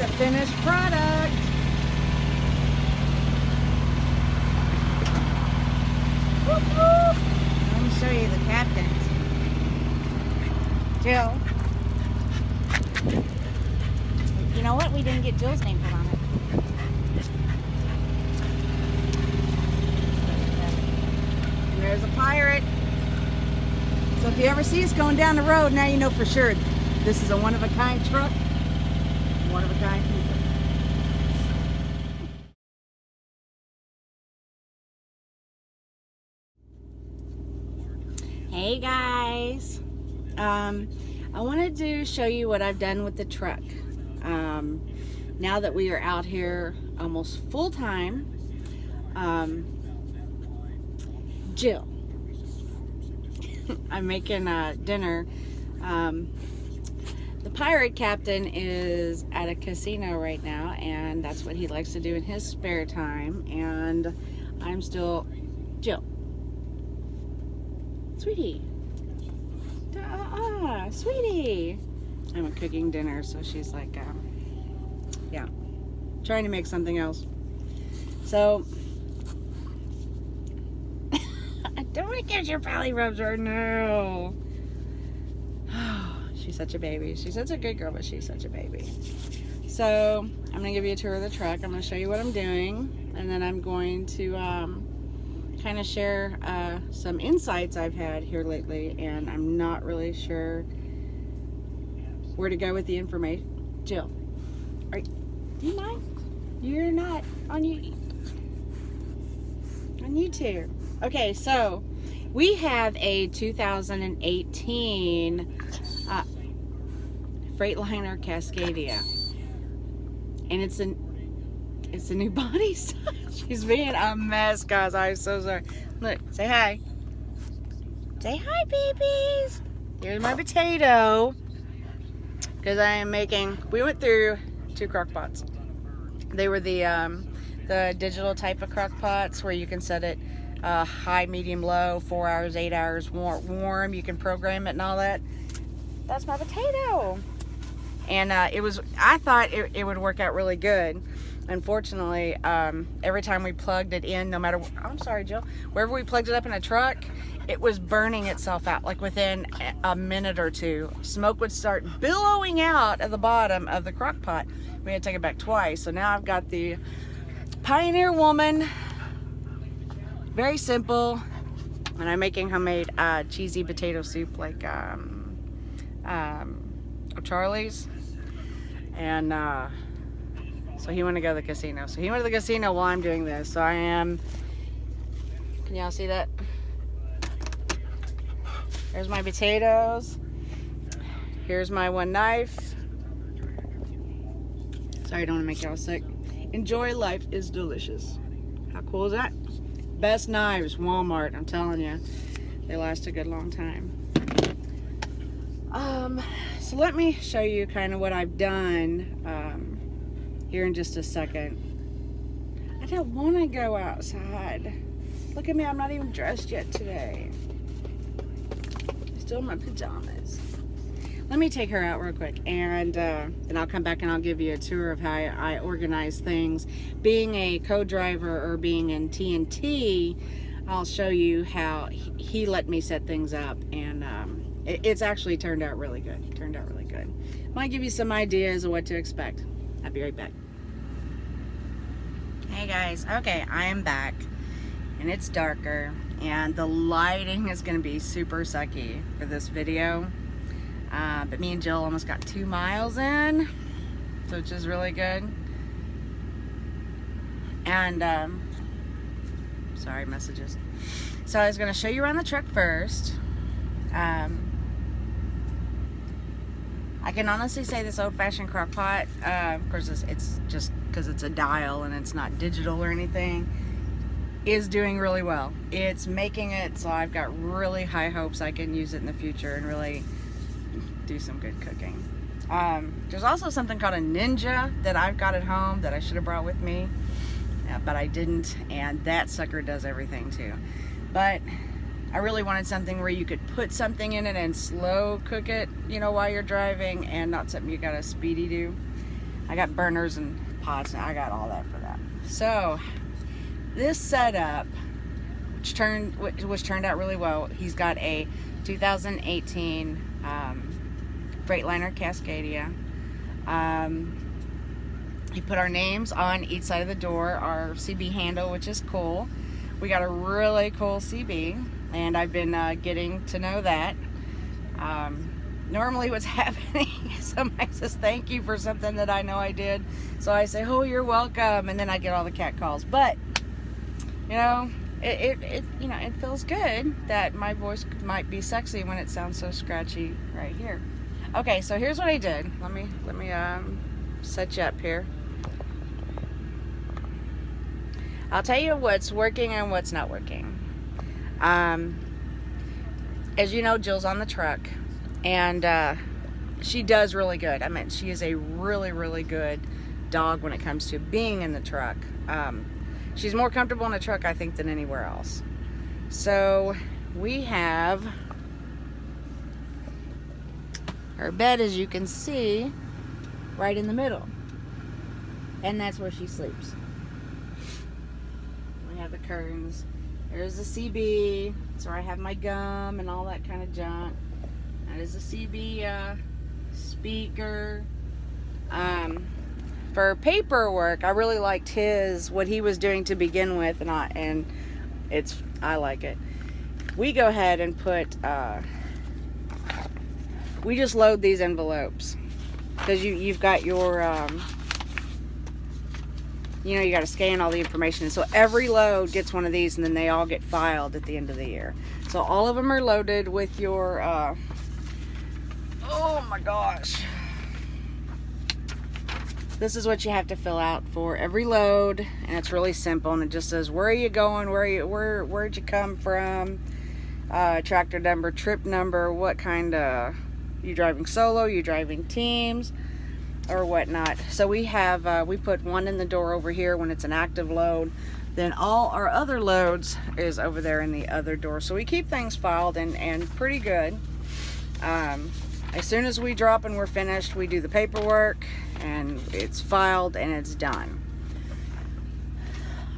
the finished product. Whoop, whoop. Let me show you the captains. Jill. You know what? We didn't get Jill's name put on it. And there's a pirate. So if you ever see us going down the road, now you know for sure this is a one-of-a-kind truck. One-of-a-kind people. Hey guys. I wanted to show you what I've done with the truck. Now that we are out here almost full time, Jill, I'm making dinner. The pirate captain is at a casino right now, and that's what he likes to do in his spare time. And I'm still, Jill, sweetie, sweetie. I'm cooking dinner, so she's like, yeah, trying to make something else. So, don't want to give your belly rubs right now. She's such a baby. She's such a good girl, but she's such a baby. So, I'm going to give you a tour of the truck. I'm going to show you what I'm doing, and then I'm going to kind of share some insights I've had here lately, and I'm not really sure where to go with the information. Jill, do you mind? You're not on YouTube. Okay, so we have a 2018 Freightliner Cascadia, and it's a new body style. She's being a mess, guys. I'm so sorry. Look, say hi. Say hi, babies. Here's my potato. Because I am making, we went through 2 crock pots. They were the digital type of crock pots where you can set it high, medium, low, 4 hours, 8 hours, warm. You can program it and all that. That's my potato. And I thought it would work out really good. Unfortunately, every time we plugged it in, no matter, I'm sorry, Jill, wherever we plugged it up in a truck, it was burning itself out. Like within a minute or two, smoke would start billowing out at the bottom of the crock pot. We had to take it back twice. So now I've got the Pioneer Woman. Very simple. And I'm making homemade cheesy potato soup like Charlie's. And so he wanted to go to the casino. So he went to the casino while I'm doing this. So I am, can y'all see that? There's my potatoes. Here's my one knife. Sorry, I don't want to make y'all sick. Enjoy, life is delicious. How cool is that? Best knives, Walmart, I'm telling you. They last a good long time. So let me show you kind of what I've done here in just a second. I don't want to go outside. Look at me, I'm not even dressed yet today. Still in my pajamas. Let me take her out real quick, and then I'll come back and I'll give you a tour of how I organize things. Being a co-driver or being in TNT, I'll show you how he let me set things up, and it's actually turned out really good. Might give you some ideas of what to expect. I'll be right back. Hey guys, okay, I am back, and it's darker, and the lighting is going to be super sucky for this video. But me and Jill almost got 2 miles in, so which is really good. And sorry, messages. So I was going to show you around the truck first. I can honestly say this old-fashioned crock pot, of course it's just because it's a dial and it's not digital or anything, is doing really well. It's making it so I've got really high hopes I can use it in the future and really do some good cooking. There's also something called a Ninja that I've got at home that I should have brought with me, but I didn't, and that sucker does everything too. But I really wanted something where you could put something in it and slow cook it, you know, while you're driving, and not something you gotta speedy do. I got burners and pots, and I got all that for that. So this setup, which turned out really well. He's got a 2018 Freightliner Cascadia. He put our names on each side of the door, our CB handle, which is cool. We got a really cool CB, and I've been getting to know that. Normally what's happening is somebody says thank you for something that I know I did. So I say, oh, you're welcome, and then I get all the cat calls. But, you know, it feels good that my voice might be sexy when it sounds so scratchy right here. Okay, so here's what I did. Let me set you up here. I'll tell you what's working and what's not working. As you know, Jill's on the truck, and she does really good. I mean, she is a really, really good dog when it comes to being in the truck. She's more comfortable in the truck, I think, than anywhere else. So we have her bed, as you can see, right in the middle, and that's where she sleeps. We have the curtains. There's the CB. That's where I have my gum and all that kind of junk. That is the CB speaker. For paperwork, I really liked what he was doing to begin with, and I like it. We go ahead and put we just load these envelopes, because you've got your you know, you got to scan all the information, and so every load gets one of these, and then they all get filed at the end of the year. So all of them are loaded with your oh my gosh, this is what you have to fill out for every load, and it's really simple, and it just says where are you going, where'd you come from, tractor number, trip number, what kind of, you driving solo, you driving teams, or whatnot. So we have we put one in the door over here when it's an active load, then all our other loads is over there in the other door. So we keep things filed and pretty good. As soon as we drop and we're finished, we do the paperwork, and it's filed and it's done.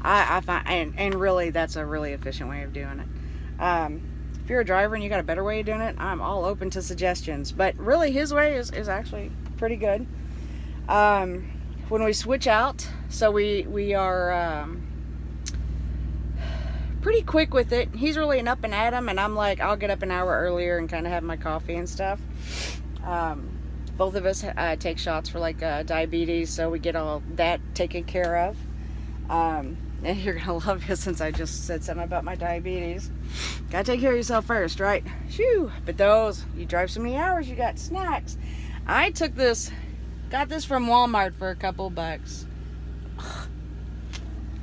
I find, and really that's a really efficient way of doing it. If you're a driver and you got a better way of doing it, I'm all open to suggestions, but really his way is actually pretty good. When we switch out, so we are pretty quick with it. He's really an up and at 'em, and I'm like, I'll get up an hour earlier and kind of have my coffee and stuff. Both of us take shots for like diabetes, so we get all that taken care of. And you're gonna love it since I just said something about my diabetes. Gotta take care of yourself first, right? Shoo! But you drive so many hours, you got snacks. I got this from Walmart for a couple bucks.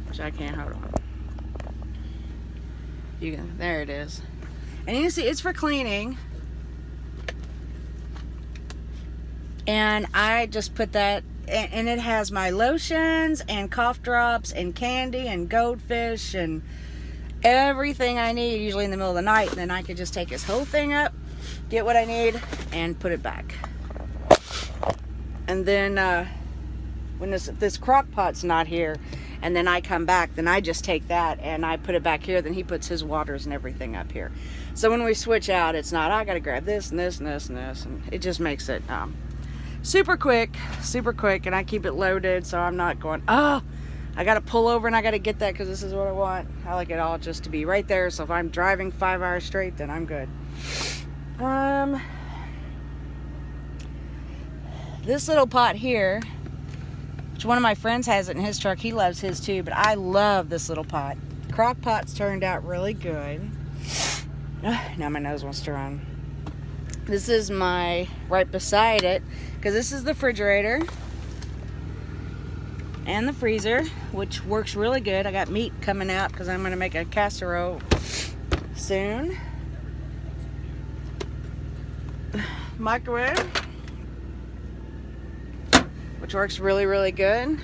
Which I can't hold on. There it is. And you can see it's for cleaning. And I just put that, and it has my lotions and cough drops and candy and goldfish and everything I need, usually in the middle of the night. And then I could just take this whole thing up, get what I need, and put it back. And then when this crock pot's not here, and then I come back, then I just take that and I put it back here. Then he puts his waters and everything up here. So when we switch out, it's not, I gotta grab this and this and this and this, and it just makes it super quick, and I keep it loaded, so I'm not going, oh, I gotta pull over and I gotta get that because this is what I want. I like it all just to be right there, so if I'm driving 5 hours straight, then I'm good. This little pot here, which one of my friends has it in his truck, he loves his too, but I love this little pot. Crock pots turned out really good. Now my nose wants to run. This is right beside it, because this is the refrigerator and the freezer, which works really good. I got meat coming out because I'm going to make a casserole soon. Microwave, which works really, really good.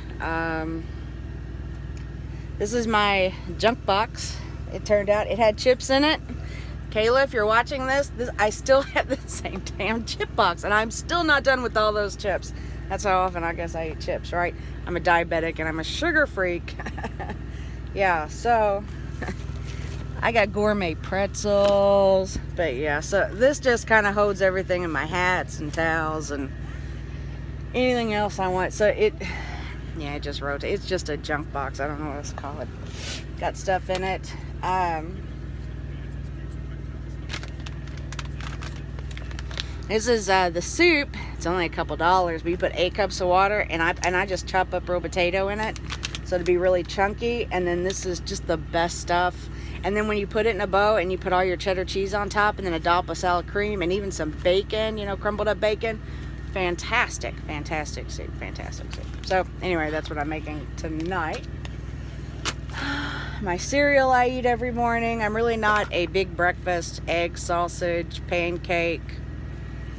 This is my junk box. It turned out it had chips in it. Kayla, if you're watching this, I still have the same damn chip box, and I'm still not done with all those chips. That's how often I guess I eat chips, right? I'm a diabetic and I'm a sugar freak. Yeah, so I got gourmet pretzels. But yeah, so this just kind of holds everything in my hats and towels and anything else I want. So it just rotates. It's just a junk box. I don't know what else to call it. Got stuff in it. This is the soup. It's only a couple dollars, but you put 8 cups of water, and I just chop up real potato in it, so to be really chunky. And then this is just the best stuff. And then when you put it in a bowl and you put all your cheddar cheese on top, and then a dollop of sour cream, and even some bacon, you know, crumbled up bacon. Fantastic soup. So anyway, that's what I'm making tonight. My cereal I eat every morning. I'm really not a big breakfast, egg, sausage, pancake.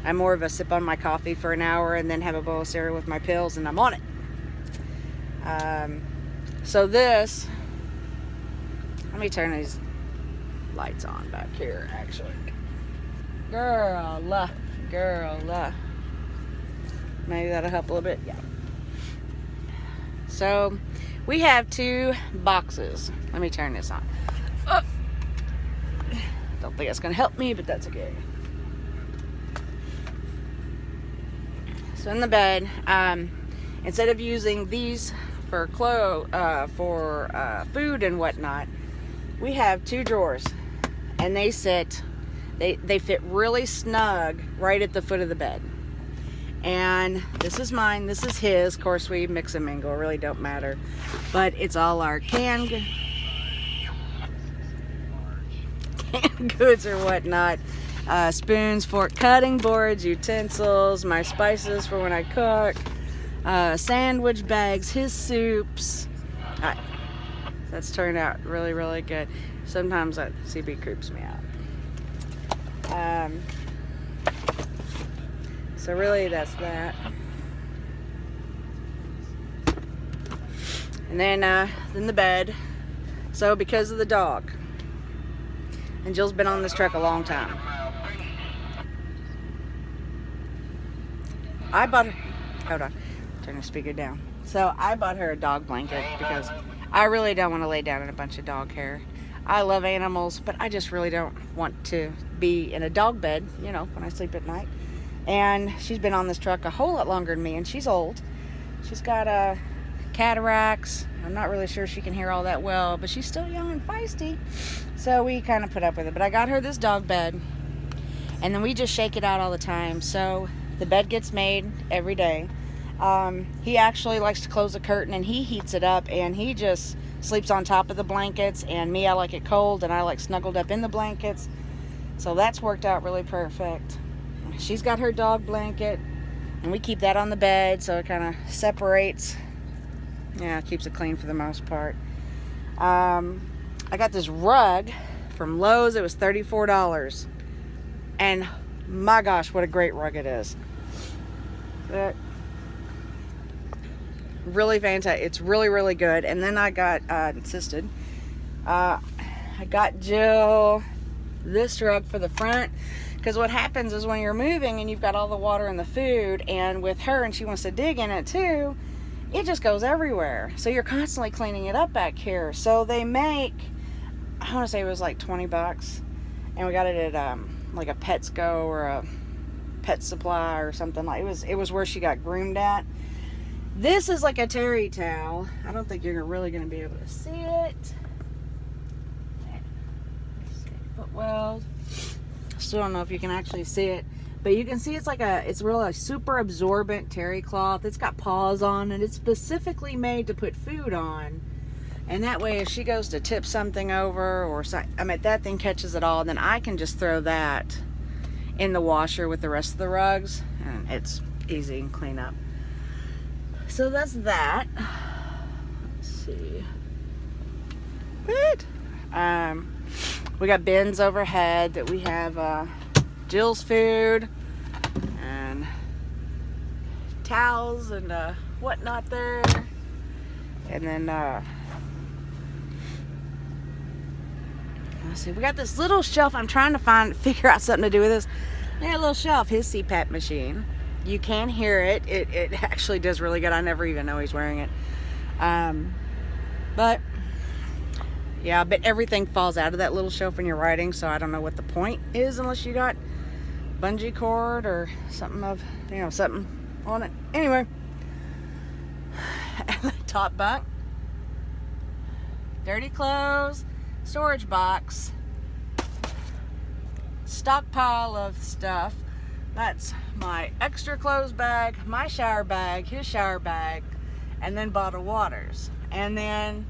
I'm more of a sip on my coffee for an hour and then have a bowl of cereal with my pills, and I'm on it. So this, let me turn these lights on back here, actually. Girl. Maybe that'll help a little bit. Yeah. So we have 2 boxes. Let me turn this on. Don't think it's gonna help me, but that's okay. So in the bed, instead of using these for food and whatnot, we have 2 drawers, and they fit really snug right at the foot of the bed. And this is mine, this is his. Of course, we mix and mingle, it really don't matter. But it's all our canned goods or whatnot. Spoons, fork, cutting boards, utensils, my spices for when I cook, sandwich bags, his soups. That's turned out really, really good. Sometimes that CB creeps me out. So really that's that. And then the bed. So because of the dog, and Jill's been on this truck a long time, I bought her, hold on, turn the speaker down. So I bought her a dog blanket because I really don't want to lay down in a bunch of dog hair. I love animals, but I just really don't want to be in a dog bed, you know, when I sleep at night. And she's been on this truck a whole lot longer than me, and she's old. She's got cataracts. I'm not really sure she can hear all that well, but she's still young and feisty. So we kind of put up with it. But I got her this dog bed, and then we just shake it out all the time. So the bed gets made every day. He actually likes to close the curtain, and he heats it up, and he just sleeps on top of the blankets. And me, I like it cold, and I like snuggled up in the blankets. So that's worked out really perfect. She's got her dog blanket, and we keep that on the bed so it kind of separates. Yeah, it keeps it clean for the most part. I got this rug from Lowe's. It was $34. And my gosh, what a great rug it is. Really fantastic. It's really, really good. And then I got I got Jill this rug for the front, because what happens is when you're moving and you've got all the water and the food, and with her, and she wants to dig in it too, it just goes everywhere. So you're constantly cleaning it up back here. So they make, I want to say it was like 20 bucks, and we got it at like a Petsco or a Pet Supply or something. Like it was where she got groomed at. This is like a terry towel. I don't think you're really going to be able to see it. Well, still don't know if you can actually see it, but you can see it's really super absorbent terry cloth. It's got paws on it. It's specifically made to put food on, and that way if she goes to tip something over, or that thing catches it all, then I can just throw that in the washer with the rest of the rugs, and it's easy and clean up. So that's that. Let's see. Good. We got bins overhead that we have Jill's food and towels and whatnot there. And then let's see, we got this little shelf. I'm trying to figure out something to do with this. We got a little shelf, his CPAP machine. You can hear it. It actually does really good. I never even know he's wearing it. But yeah, but everything falls out of that little shelf when you're riding, so I don't know what the point is unless you got bungee cord or something of, something on it. Anyway, the top bunk, dirty clothes, storage box, stockpile of stuff. That's my extra clothes bag, my shower bag, his shower bag, and then bottled waters. And then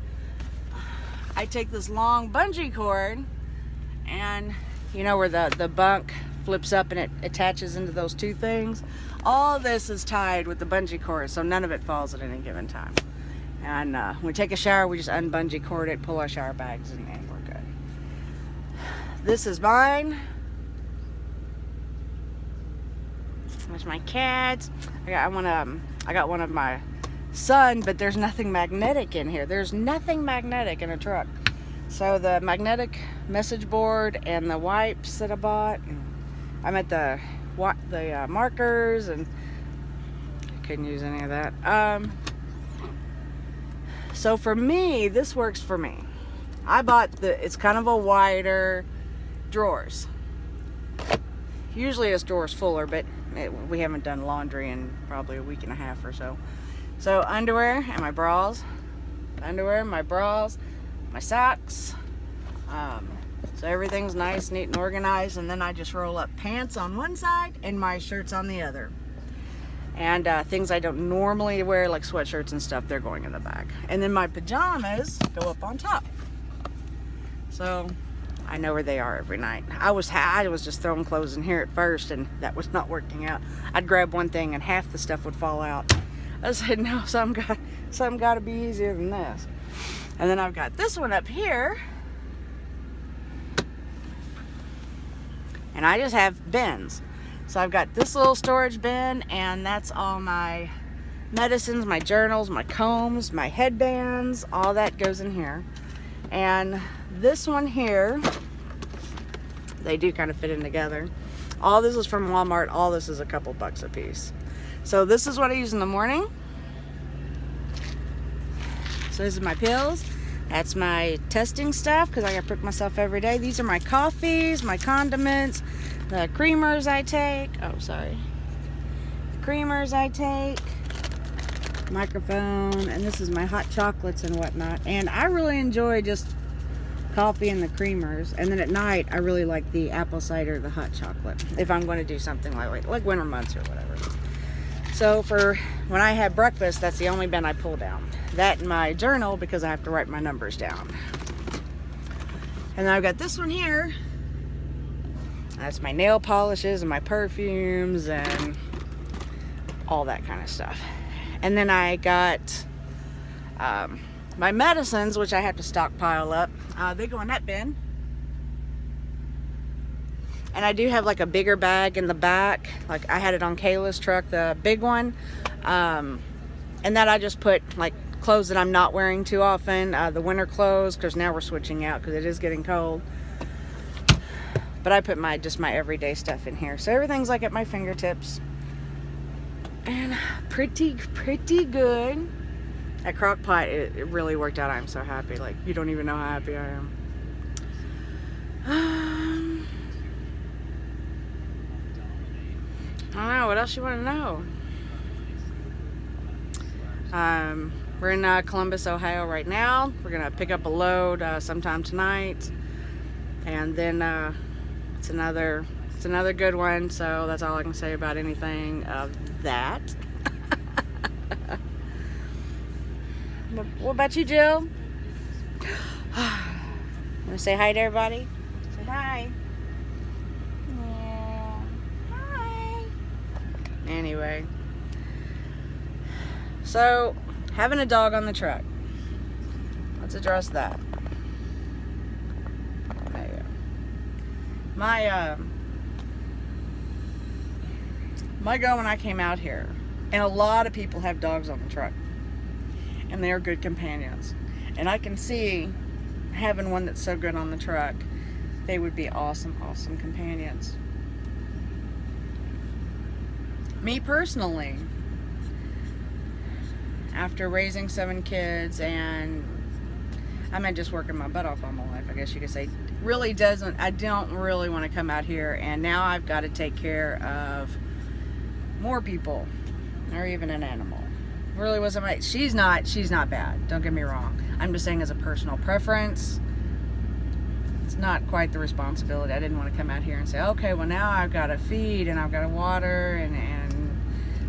I take this long bungee cord, and where the bunk flips up and it attaches into those two things. All this is tied with the bungee cord, so none of it falls at any given time. And when we take a shower, we just unbungee cord it, pull our shower bags, and we're good. This is mine. There's my cats. I got one of my son, but there's nothing magnetic in here. There's nothing magnetic in a truck. So the magnetic message board and the wipes that I bought, and I'm at the markers, and I couldn't use any of that. So for me, this works for me. I bought it's kind of a wider drawers. Usually it's drawers fuller, but we haven't done laundry in probably a week and a half or so. So underwear and my bras, my socks. So everything's nice, neat, and organized. And then I just roll up pants on one side and my shirts on the other. And things I don't normally wear, like sweatshirts and stuff, they're going in the back. And then my pajamas go up on top. So I know where they are every night. I was just throwing clothes in here at first, and that was not working out. I'd grab one thing and half the stuff would fall out. I said, no, something got to be easier than this. And then I've got this one up here, and I just have bins. So I've got this little storage bin, and that's all my medicines, my journals, my combs, my headbands, all that goes in here. And this one here, they do kind of fit in together. All this is from Walmart. All this is a couple bucks a piece. So this is what I use in the morning. So this is my pills. That's my testing stuff, because I got to prick myself every day. These are my coffees, my condiments, the creamers I take. Oh, sorry. The creamers I take. Microphone. And this is my hot chocolates and whatnot. And I really enjoy just coffee and the creamers. And then at night, I really like the apple cider, the hot chocolate, if I'm going to do something like winter months or whatever. So for when I have breakfast, that's the only bin I pull down. That and my journal, because I have to write my numbers down. And then I've got this one here. That's my nail polishes and my perfumes and all that kind of stuff. And then I got my medicines, which I have to stockpile up. They go in that bin. And I do have like a bigger bag in the back. Like I had it on Kayla's truck, the big one. And that I just put like clothes that I'm not wearing too often. The winter clothes, because now we're switching out because it is getting cold. But I put just my everyday stuff in here. So everything's like at my fingertips. And pretty good. That crock pot, it really worked out. I'm so happy. Like, you don't even know how happy I am. I don't know. What else you want to know? We're in Columbus, Ohio right now. We're going to pick up a load sometime tonight. And then it's another good one. So that's all I can say about anything of that. What about you, Jill? Want to say hi to everybody? Say hi. Yeah. Hi. Anyway. So, having a dog on the truck. Let's address that. There you go. My girl, when I came out here, and a lot of people have dogs on the truck, and they are good companions. And I can see having one that's so good on the truck, they would be awesome companions. Me personally, after raising 7 kids, and I mean just working my butt off all my life, I guess you could say, I don't really want to come out here, and now I've got to take care of more people, or even an animal. Really wasn't my, she's not bad, don't get me wrong. I'm just saying as a personal preference, it's not quite the responsibility. I didn't want to come out here and say, okay, well now I've got to feed, and I've got to water, and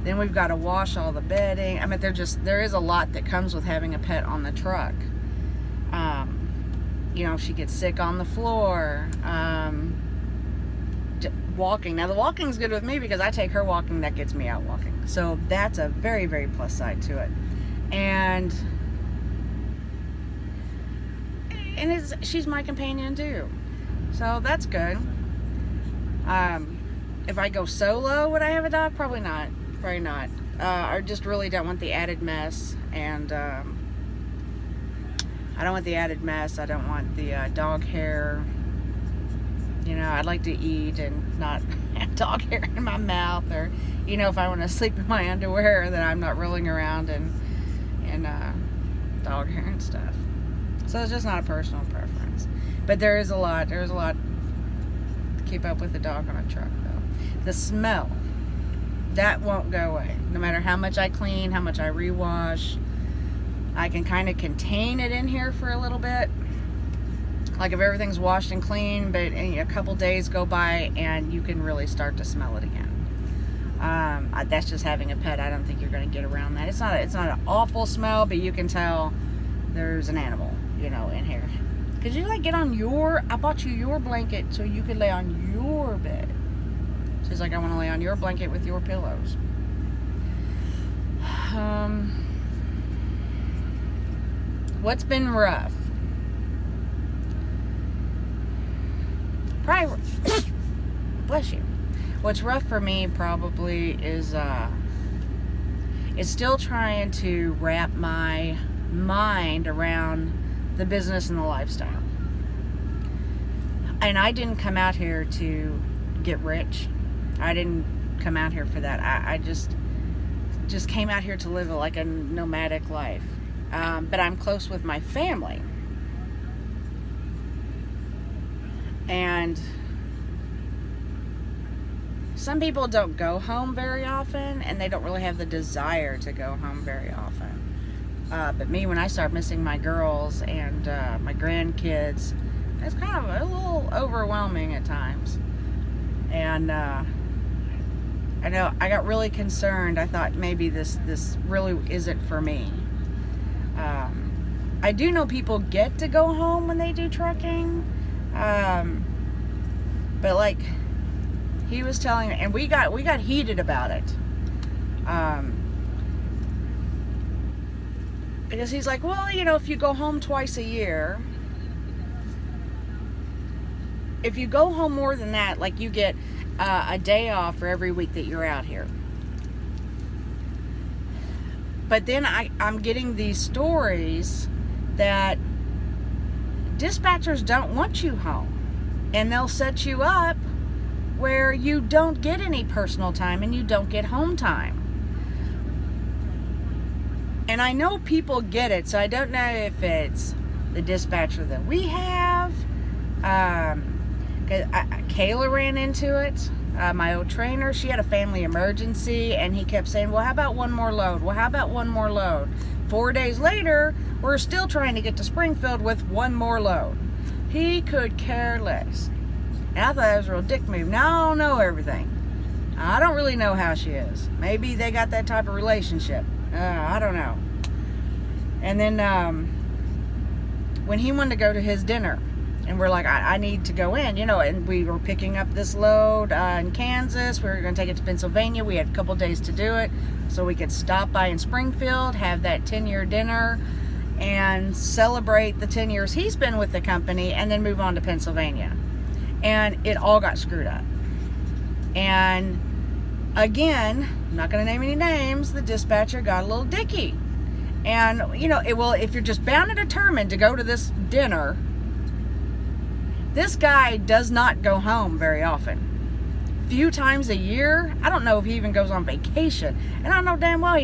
then we've got to wash all the bedding. I mean, there is a lot that comes with having a pet on the truck. You know, she gets sick on the floor. Walking. Now the walking's good with me because I take her walking, that gets me out walking. So that's a very, very plus side to it. And she's my companion too. So that's good. If I go solo, would I have a dog? Probably not. Probably not. I just really don't want the added mess, and I don't want the added mess. I don't want the dog hair. You know, I'd like to eat and not have dog hair in my mouth, or, you know, if I want to sleep in my underwear, then I'm not rolling around in dog hair and stuff. So it's just not a personal preference. But there's a lot to keep up with a dog on a truck, though. The smell, that won't go away. No matter how much I clean, how much I rewash, I can kind of contain it in here for a little bit. Like if everything's washed and clean, but a couple days go by and you can really start to smell it again. That's just having a pet. I don't think you're going to get around that. It's not an awful smell, but you can tell there's an animal, you know, in here. Could you like get on I bought you your blanket so you could lay on your bed. She's like, I want to lay on your blanket with your pillows. What's been rough? Probably, bless you. What's rough for me probably is still trying to wrap my mind around the business and the lifestyle. And I didn't come out here to get rich. I didn't come out here for that. I just came out here to live like a nomadic life. But I'm close with my family. And some people don't go home very often, and they don't really have the desire to go home very often. But me, when I start missing my girls and my grandkids, it's kind of a little overwhelming at times. And I know I got really concerned. I thought maybe this really isn't for me. I do know people get to go home when they do trucking. But like he was telling me, and we got heated about it. Because he's like, well, you know, if you go home twice a year, if you go home more than that, like you get a day off for every week that you're out here. But then I'm getting these stories that dispatchers don't want you home, and they'll set you up where you don't get any personal time and you don't get home time. And I know people get it, so I don't know if it's the dispatcher that we have. Kayla ran into it. My old trainer, she had a family emergency, and he kept saying, well, how about one more load? Well, how about one more load? 4 days later, we're still trying to get to Springfield with one more load. He could care less. And I thought that was a real dick move. Now I don't know everything. I don't really know how she is. Maybe they got that type of relationship. I don't know. And then when he wanted to go to his dinner, and we're like, I need to go in, you know, and we were picking up this load in Kansas. We were going to take it to Pennsylvania. We had a couple days to do it so we could stop by in Springfield, have that 10-year dinner, and celebrate the 10 years he's been with the company, and then move on to Pennsylvania. And it all got screwed up. And again, I'm not going to name any names, the dispatcher got a little dicky. And, you know, if you're just bound and determined to go to this dinner, this guy does not go home very often. few times a year. I don't know if he even goes on vacation. And I know damn well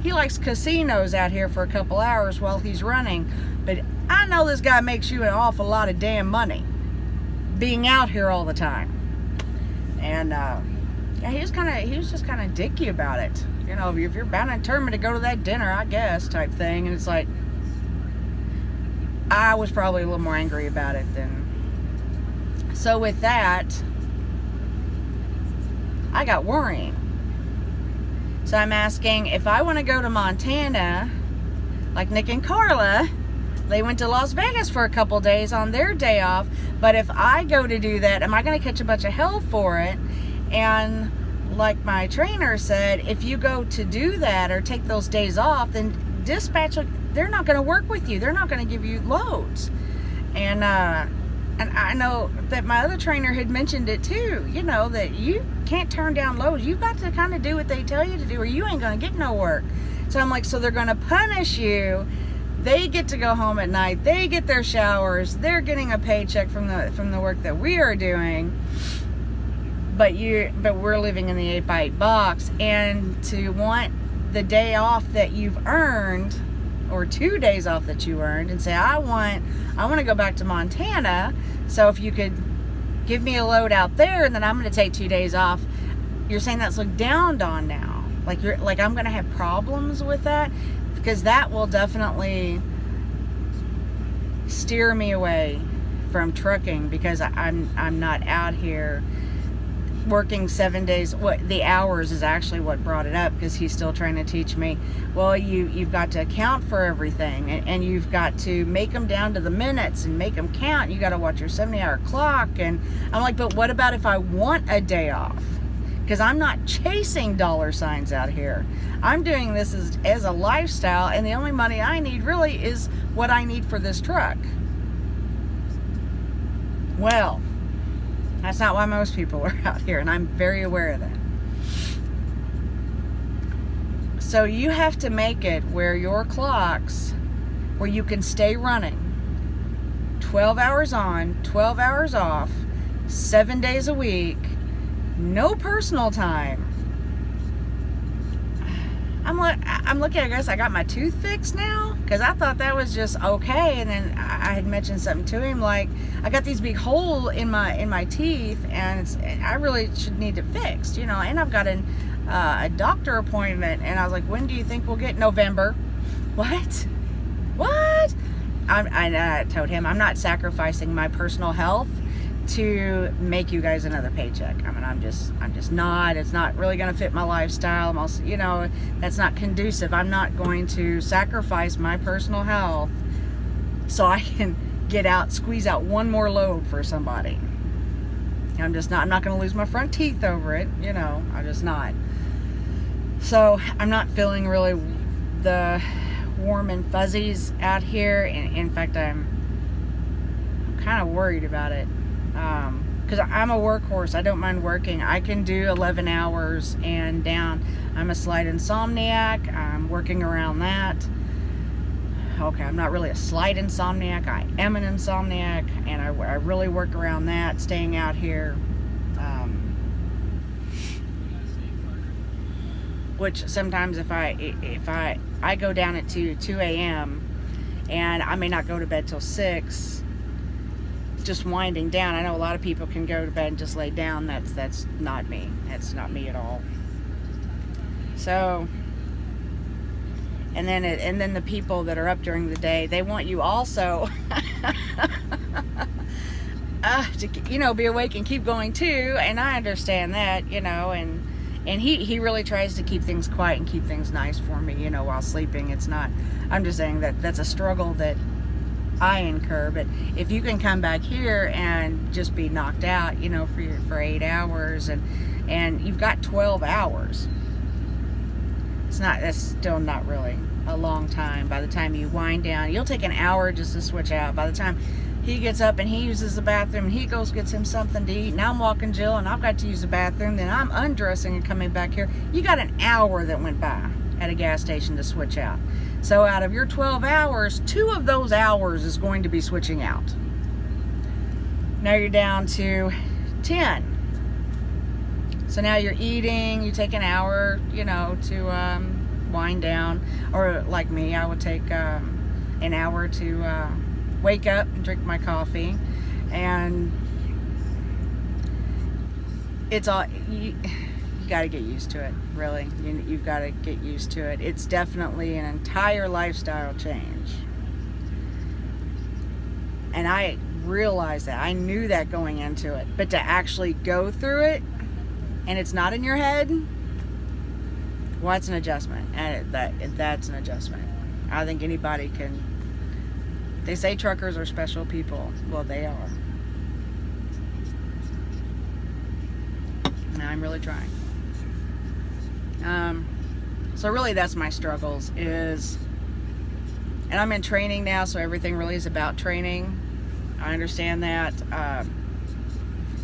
he likes casinos out here for a couple hours while he's running. But I know this guy makes you an awful lot of damn money being out here all the time. And yeah, he was just kind of dicky about it. You know, if you're bound and determined to go to that dinner, I guess, type thing. And it's like, I was probably a little more angry about it than. So with that, I got worrying. So I'm asking, if I want to go to Montana, like Nick and Carla, they went to Las Vegas for a couple days on their day off, but if I go to do that, am I going to catch a bunch of hell for it? And like my trainer said, if you go to do that or take those days off, then dispatch, they're not going to work with you. They're not going to give you loads. And I know that my other trainer had mentioned it too, you know, that you can't turn down loads. You've got to kind of do what they tell you to do, or you ain't going to get no work. So I'm like, so they're going to punish you. They get to go home at night. They get their showers. They're getting a paycheck from the work that we are doing. But we're living in the 8x8 box, and to want the day off that you've earned, or 2 days off that you earned, and say, I want to go back to Montana, so if you could give me a load out there, and then I'm going to take 2 days off. You're saying that's looked down on now. Like I'm going to have problems with that, because that will definitely steer me away from trucking, because I'm not out here working 7 days. What the hours is actually what brought it up, because he's still trying to teach me, well, you've got to account for everything, and you've got to make them down to the minutes and make them count. You got to watch your 70-hour clock. And I'm like, but what about if I want a day off? Because I'm not chasing dollar signs out here. I'm doing this as a lifestyle, and the only money I need really is what I need for this truck. Well, that's not why most people are out here, and I'm very aware of that. So you have to make it where your clocks, where you can stay running 12 hours on, 12 hours off, 7 days a week, no personal time. I'm looking, I guess I got my tooth fixed now, because I thought that was just okay. And then I had mentioned something to him, like, I got these big hole in my teeth, and I really should need it fixed, you know. And I've got a doctor appointment, and I was like, when do you think we'll get? November. What? I told him I'm not sacrificing my personal health to make you guys another paycheck. I mean, I'm just not. It's not really going to fit my lifestyle. I'm also, you know, that's not conducive. I'm not going to sacrifice my personal health so I can get out, squeeze out one more load for somebody. I'm not going to lose my front teeth over it, you know. I'm just not. So I'm not feeling really the warm and fuzzies out here. In fact, I'm kind of worried about it. Because I'm a workhorse. I don't mind working. I can do 11 hours and down. I'm a slight insomniac. I'm working around that. Okay, I'm not really a slight insomniac. I am an insomniac, and I really work around that, staying out here. Which sometimes if I go down at 2 a.m. and I may not go to bed till 6, just winding down. I know a lot of people can go to bed and just lay down. That's not me. That's not me at all. So, and then the people that are up during the day, they want you also to, you know, be awake and keep going too. And I understand that, you know, and he really tries to keep things quiet and keep things nice for me, you know, while sleeping. It's not, I'm just saying that's a struggle that I incur. But if you can come back here and just be knocked out, you know, for 8 hours, and you've got 12 hours, that's still not really a long time. By the time you wind down, you'll take an hour just to switch out. By the time he gets up and he uses the bathroom, and he goes gets him something to eat, and I'm walking Jill and I've got to use the bathroom, then I'm undressing and coming back here, you got an hour that went by at a gas station to switch out. So out of your 12 hours, 2 of those hours is going to be switching out. Now you're down to 10. So now you're eating, you take an hour, you know, to wind down. Or like me, I would take an hour to wake up and drink my coffee. And it's all, you got to get used to it, really. You've got to get used to it. It's definitely an entire lifestyle change. And I realized that. I knew that going into it. But to actually go through it, and it's not in your head, well, it's an adjustment. And that's an adjustment. I think anybody can. They say truckers are special people. Well, they are. And I'm really trying. So really that's my struggles is, and I'm in training now, so everything really is about training. I understand that.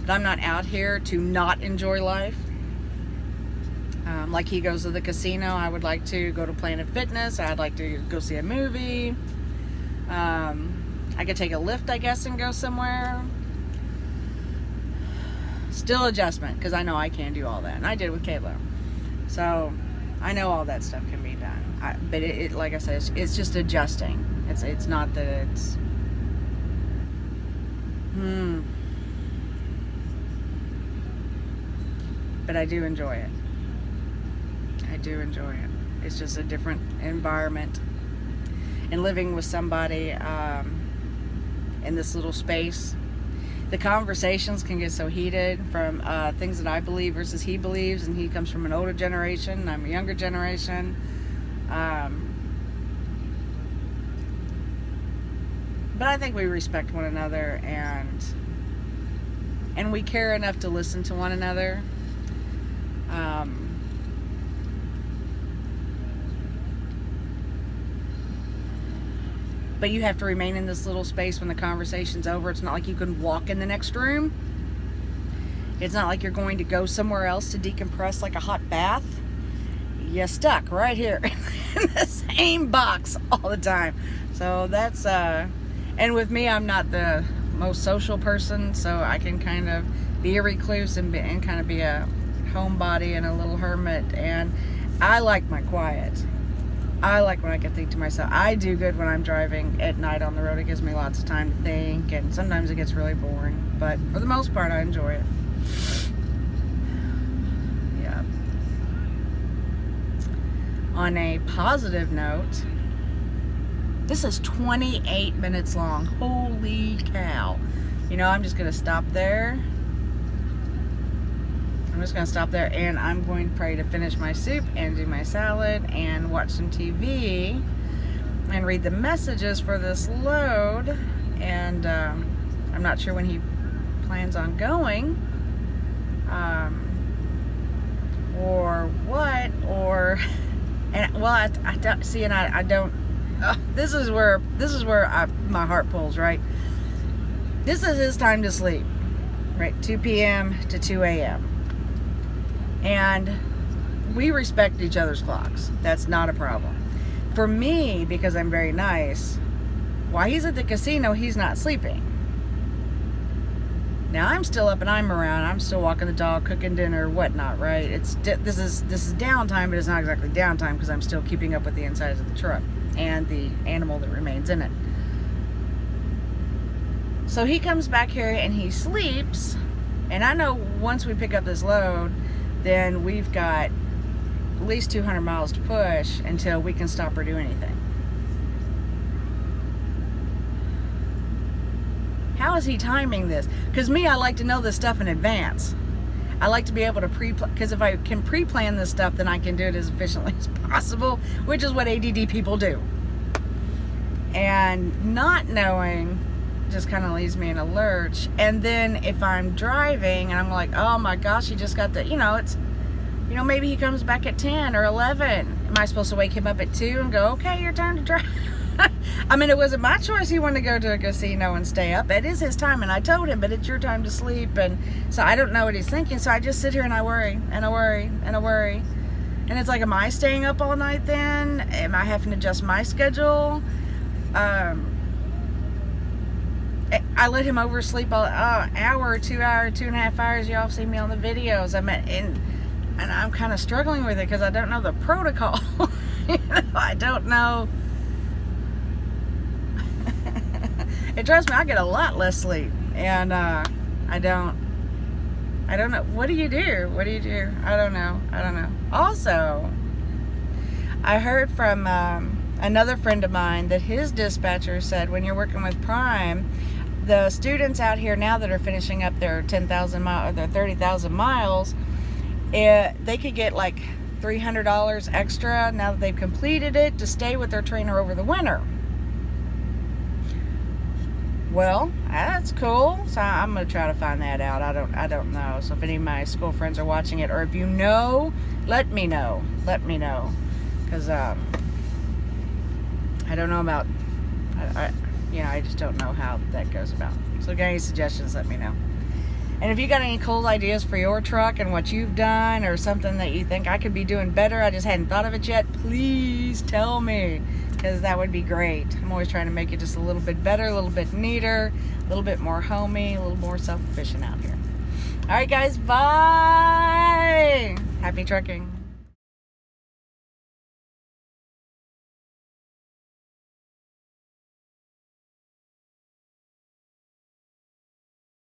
But I'm not out here to not enjoy life. Like he goes to the casino, I would like to go to Planet Fitness. I'd like to go see a movie. I could take a lift, I guess, and go somewhere. Still adjustment, because I know I can do all that. And I did with Kayla. So I know all that stuff can be done. But it like I said, it's just adjusting. It's not that it's... But I do enjoy it. I do enjoy it. It's just a different environment. And living with somebody in this little space, the conversations can get so heated from things that I believe versus he believes, and he comes from an older generation, and I'm a younger generation. But I think we respect one another, and we care enough to listen to one another. But you have to remain in this little space when the conversation's over. It's not like you can walk in the next room. It's not like you're going to go somewhere else to decompress like a hot bath. You're stuck right here in the same box all the time. So that's, and with me, I'm not the most social person, so I can kind of be a recluse and kind of be a homebody and a little hermit. And I like my quiet. I like when I can think to myself. I do good when I'm driving at night on the road. It gives me lots of time to think, and sometimes it gets really boring. But for the most part, I enjoy it. Yeah. On a positive note, this is 28 minutes long. Holy cow. You know, I'm just going to stop there. I'm just going to stop there, and I'm going to pray to finish my soup and do my salad and watch some TV and read the messages for this load. And I'm not sure when he plans on going or what, or, and well, I don't see, and I don't, this is where my heart pulls, right? This is his time to sleep, right? 2 p.m. to 2 a.m. And we respect each other's clocks. That's not a problem. For me, because I'm very nice, while he's at the casino, he's not sleeping. Now I'm still up and I'm around. I'm still walking the dog, cooking dinner, whatnot, right? This is downtime, but it's not exactly downtime because I'm still keeping up with the insides of the truck and the animal that remains in it. So he comes back here and he sleeps, and I know once we pick up this load, then we've got at least 200 miles to push until we can stop or do anything. How is he timing this? Because me, I like to know this stuff in advance. I like to be able to pre-plan, because if I can pre-plan this stuff, then I can do it as efficiently as possible, which is what ADD people do. And not knowing just kind of leaves me in a lurch. And then if I'm driving and I'm like, oh my gosh, he just got the, maybe he comes back at 10 or 11. Am I supposed to wake him up at 2 and go, okay, your time to drive? I mean, it wasn't my choice. He wanted to go to a casino and stay up. It is his time, and I told him, but it's your time to sleep. And so I don't know what he's thinking. So I just sit here and I worry and I worry and I worry. And it's like, am I staying up all night then? Am I having to adjust my schedule? I let him oversleep an hour, 2 hour, 2.5 hours. Y'all see me on the videos. And I'm kind of struggling with it because I don't know the protocol. I don't know. And trust me, I get a lot less sleep, and I don't know. What do you do? What do you do? I don't know. Also, I heard from another friend of mine that his dispatcher said when you're working with Prime, the students out here now that are finishing up their 10,000 miles or their 30,000 miles, they could get like $300 extra now that they've completed it to stay with their trainer over the winter. Well, that's cool. So I'm gonna try to find that out. I don't know. So if any of my school friends are watching it, or if you know, let me know. Because I don't know about. I just don't know how that goes about. So if you got any suggestions, let me know. And if you got any cool ideas for your truck and what you've done, or something that you think I could be doing better, I just hadn't thought of it yet, please tell me, because that would be great. I'm always trying to make it just a little bit better, a little bit neater, a little bit more homey, a little more self-efficient out here. All right, guys, bye. Happy trucking.